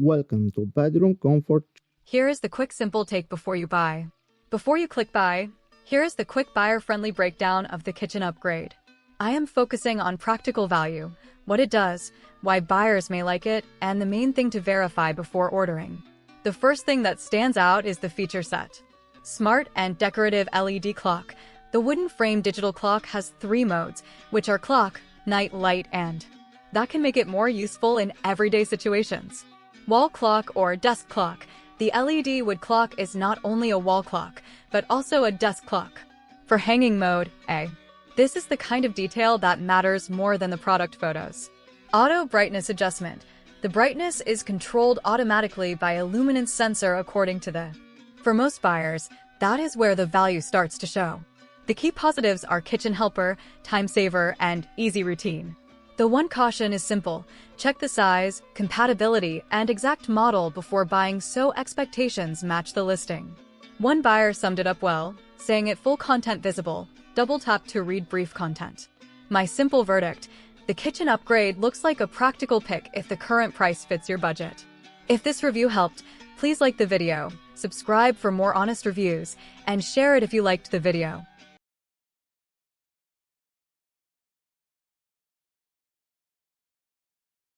Welcome to Bedroom Comfort. Here is the quick simple take before you buy. Before you click buy, here is the quick buyer-friendly breakdown of the kitchen upgrade. I am focusing on practical value, what it does, why buyers may like it, and the main thing to verify before ordering. The first thing that stands out is the feature set. Smart and decorative LED clock. The wooden frame digital clock has 3 modes, which are clock, night, light, and that can make it more useful in everyday situations. Wall clock or desk clock. The LED wood clock is not only a wall clock, but also a desk clock. For hanging mode, A. This is the kind of detail that matters more than the product photos. Auto brightness adjustment. The brightness is controlled automatically by a luminance sensor according to the. For most buyers, that is where the value starts to show. The key positives are kitchen helper, time saver, and easy routine. The one caution is simple. Check the size, compatibility, and exact model before buying so expectations match the listing. One buyer summed it up well, saying it full content visible, double tap to read brief content. My simple verdict, the kitchen upgrade looks like a practical pick if the current price fits your budget. If this review helped, please like the video, subscribe for more honest reviews, and share it if you liked the video.